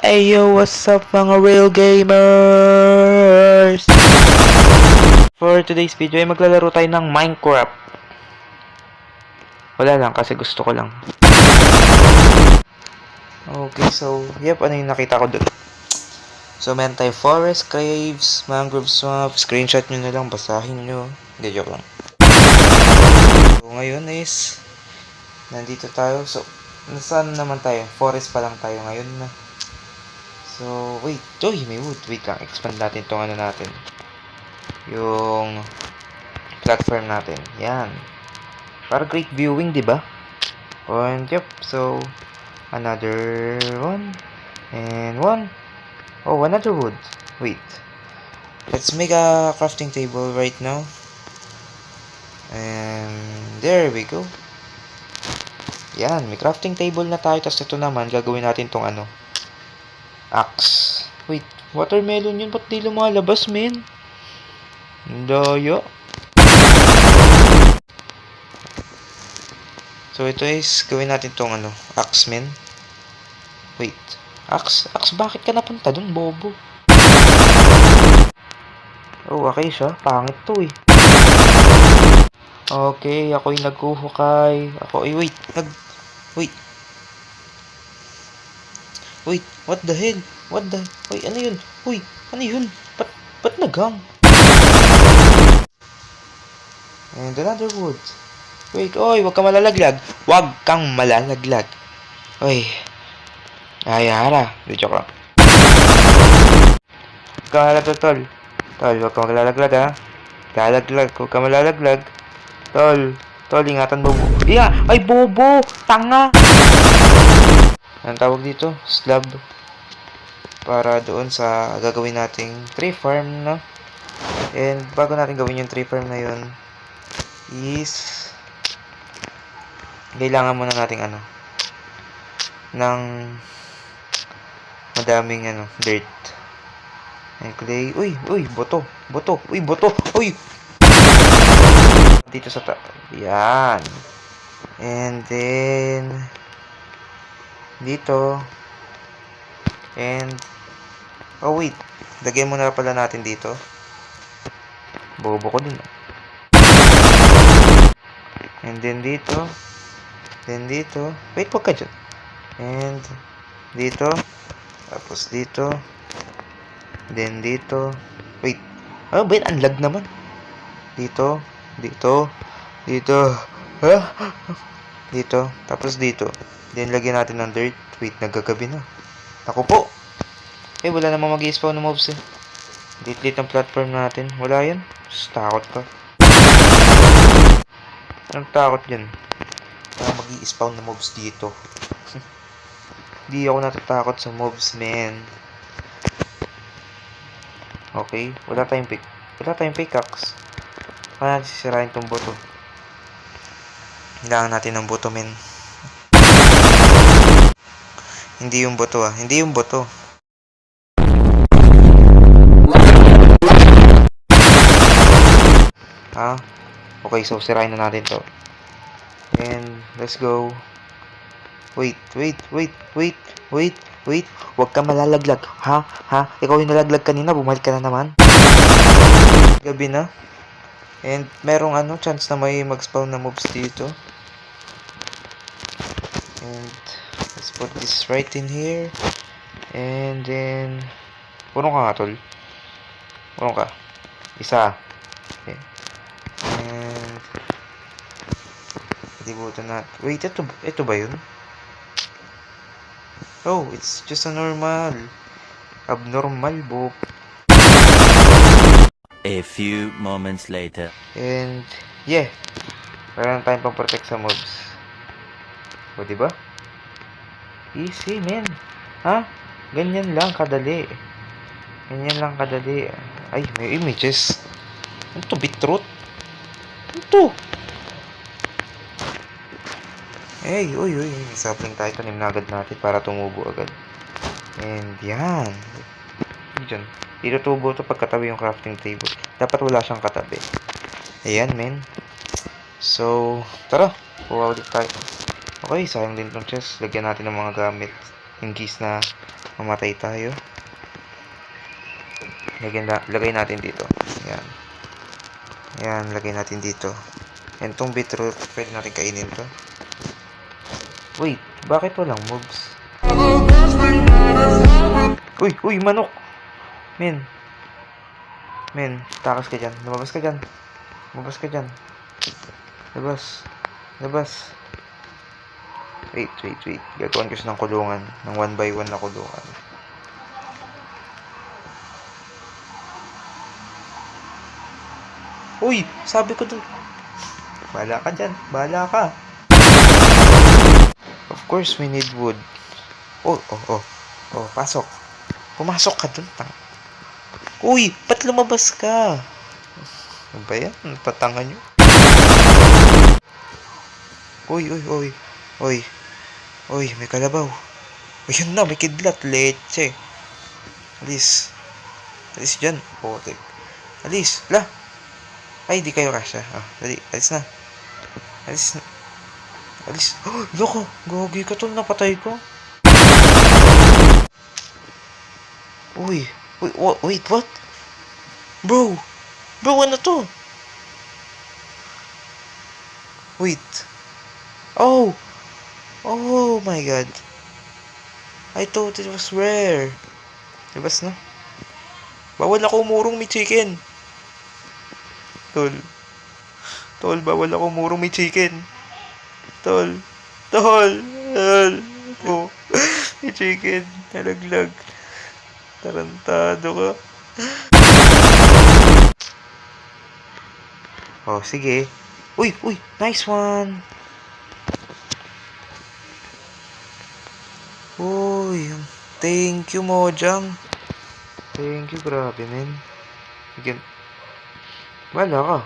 Ayo, what's up mga real gamers? For today's video ay maglalaro tayo ng Minecraft. Wala lang kasi gusto ko lang. Okay, so ano yung nakita ko dun? So meron tayo forest, caves, mangrove swamp. Screenshot nyo na lang, basahin nyo. Hindi, joke lang. So ngayon is nandito tayo. So nasaan naman tayo? Forest pa lang tayo ngayon na. So, wait. May wood. Wait lang. Expand natin itong ano natin. Yung platform natin. Yan. Para great viewing, di ba? And, so, another one. And one. Oh, another wood. Wait. Let's make a crafting table right now. And, there we go. Yan. May crafting table na tayo. Tapos ito naman, gagawin natin tong ano. Axe. Wait, watermelon yun. Ba't di lumalabas, men? Daya. So, ito is, gawin natin tong ano, axe, men. Wait, axe, bakit ka napunta dun, bobo? Oh, okay siya. Pangit to, eh. Okay, ako'y naghuhukay. Wait, what the hell? Ano yun? Ano yun? Ba't nagang? And another wood. Wait, wag kang malalaglag. Wag kang malalaglag. Oy. Ay, hara. Di joke lang. Wag kang malalaglag, tol. Tol, wag kang malalaglag, ha. Wag kang malalaglag. Tol, ingatan mo. Ay, bobo! Tanga! Anong tawag dito? Slab. Para doon sa gagawin nating tree farm, no? And bago natin gawin yung tree farm na yun, is kailangan muna nating ng madaming dirt. And clay. Uy, boto. Uy! Dito sa yan. And then dito. And wait, lagyan muna pala natin dito. Bobo ko din. And then dito. Wait, wag ka dyan. And dito. Tapos dito. Then dito. Wait, ang lag naman. Dito. Dito. Tapos dito. Then lagyan natin ng dirt. Wait, naggagabi na. Naku po. Wala namang mag-i-spawn ng mobs, eh. Delete ang platform natin. Wala yan. Takot ka. Anong takot yan? Mag-i-spawn ng mobs dito. Di ako natatakot sa mobs, man. Okay. Wala tayong pickaxe. Kaya natin sisirain tong boto. Kailangan natin ng boto, men. Hindi yung boto, Hindi yung boto. Okay, so sirain na natin to. And let's go. Wait. Huwag ka malalaglag. Ha? Ikaw yung nalaglag kanina, bumalik ka na naman. Gabi na. And merong chance na may mag-spawn na mobs dito. And let's put this right in here. And then purong ka nga, tol. Purong ka. Isa. Okay. And dibutan na. Wait, ito ba yun? Oh, it's just a abnormal book. A few moments later. And meron tayong pang-protect sa mobs. O, diba? Easy, men. Ganyan lang kadali. Ay, may images. Ano to? Beetroot? Ano to? Uy. Sapling tayo. Tanim na agad natin para tumubo agad. And yan. Diyan. Dito tubo to pagkatabi yung crafting table. Dapat wala siyang katabi. Ayan, men. So, tara. Kuha ulit tayo. Okay, sayang din tong chest. Lagyan natin ng mga gamit. In case na Mamatay tayo. Lagay natin dito. Yan. Yan, lagay natin dito. And tong beetroot, pwede natin kainin to. Wait, bakit walang moves? Uy, manok! Men, takas ka dyan. Lumabas ka dyan. Labas. Wait. Gagawin ko siya ng kulungan. Ng 1 by 1 na kulungan. Uy! Sabi ko dun. Bahala ka dyan. Of course, we need wood. Oh, pasok. Pumasok ka dun, tang. Uy! Ba't lumabas ka? Ano ba yan? Patanga nyo? Uy, may kalabaw. Ayun na, may kidlat. Leche. Alis dyan. Potek. Alis. Ay, di kayo kasya. Dali. Alis na. Oh, loko. Gogi ka tol. Napatay ko. Uy, wait, what? Bro, ano to? Wait. Oh my god. I thought it was rare. Labas na. Bawal ako umurong may chicken. Tol, bawal ako umurong may chicken. Tol. Oh, may chicken. Nalaglag. Tarantado ka. Oh, sige. Uy, nice one. Uy, thank you, Mojang. Thank you, grabe, men. Again. Wala ka.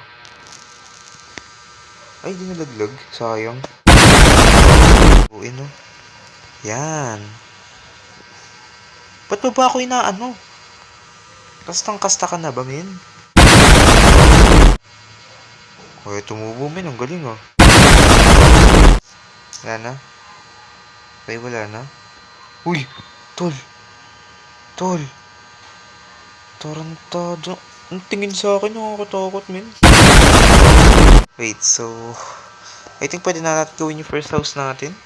Ay, di nalaglag. Sayang. Uy, no. Yan. Ba't mo ba ako inaano? Kastang-kasta ka na ba, men? Kaya tumubo, men. Ang galing, oh. Wala na? Okay, wala na? Uy! Tol! Tarantado. Ang tingin sa akin, nakakatakot, men. Wait, so... I think pwede na natin gawin yung first house natin.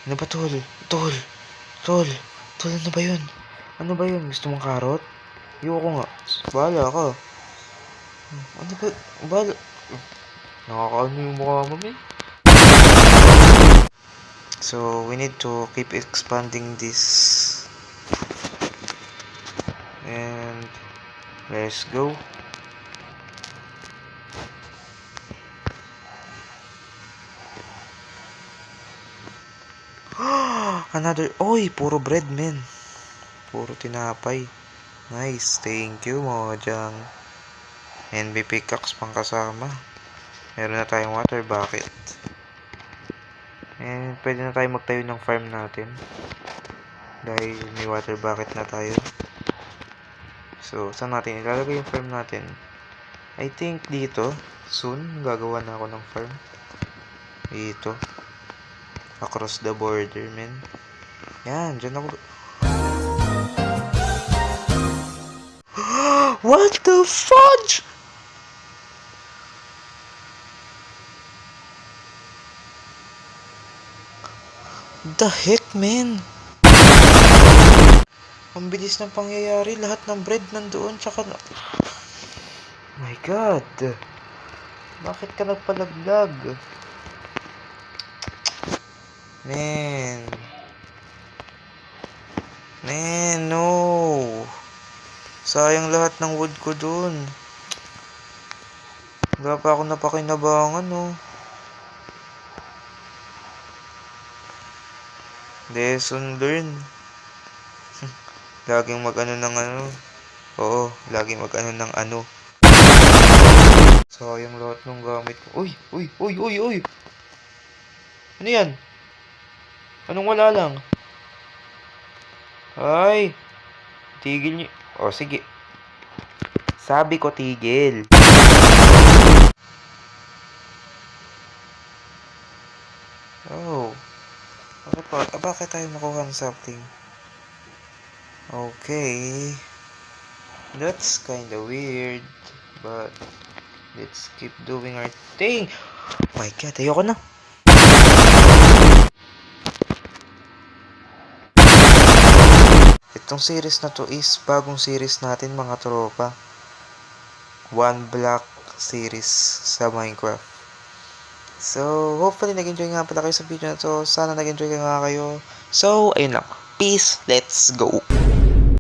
Ano ba, tol? Ano ba yun? Gusto mong karot? Ayoko nga. Bahala ka. Ano ba? Bahala. Nakakaano yung mukha mo, men? So, we need to keep expanding this. And let's go. Another. Oy, puro bread, men. Puro tinapay. Nice. Thank you, Mojang. And may pickaxe pang kasama. Meron na tayong water bucket. And pwede na tayo magtayo ng farm natin. Dahil may water bucket na tayo. So, saan natin ilalagay yung farm natin? I think dito. Soon, gagawa na ako ng farm. Dito. Across the border, men. Yan, dyan ako. What the fudge? The heck, man? Ang bilis ng pangyayari. Lahat ng bread nandoon. Tsaka na... My God. Bakit ka nagpalaglag? Man, no. Sayang lahat ng wood ko dun. Wala pa ako napakinabangan, no. Lesson learn. Laging mag-ano ng ano. Oo, laging mag-ano ng ano. Sayang lahat ng gamit ko. Uy! Ano yan? Anong wala lang? Ay! Tigil niyo. O, sige. Sabi ko tigil. Oh. Bakit tayo makuha ng something? Okay. That's kinda weird. But, let's keep doing our thing. Oh my god, ayoko na. Itong series na to is bagong series natin mga tropa. One Block series sa Minecraft. So, hopefully nag-enjoy nga pala kayo sa video na to. Sana nag-enjoy nga kayo. So, ayun lang. Peace. Let's go.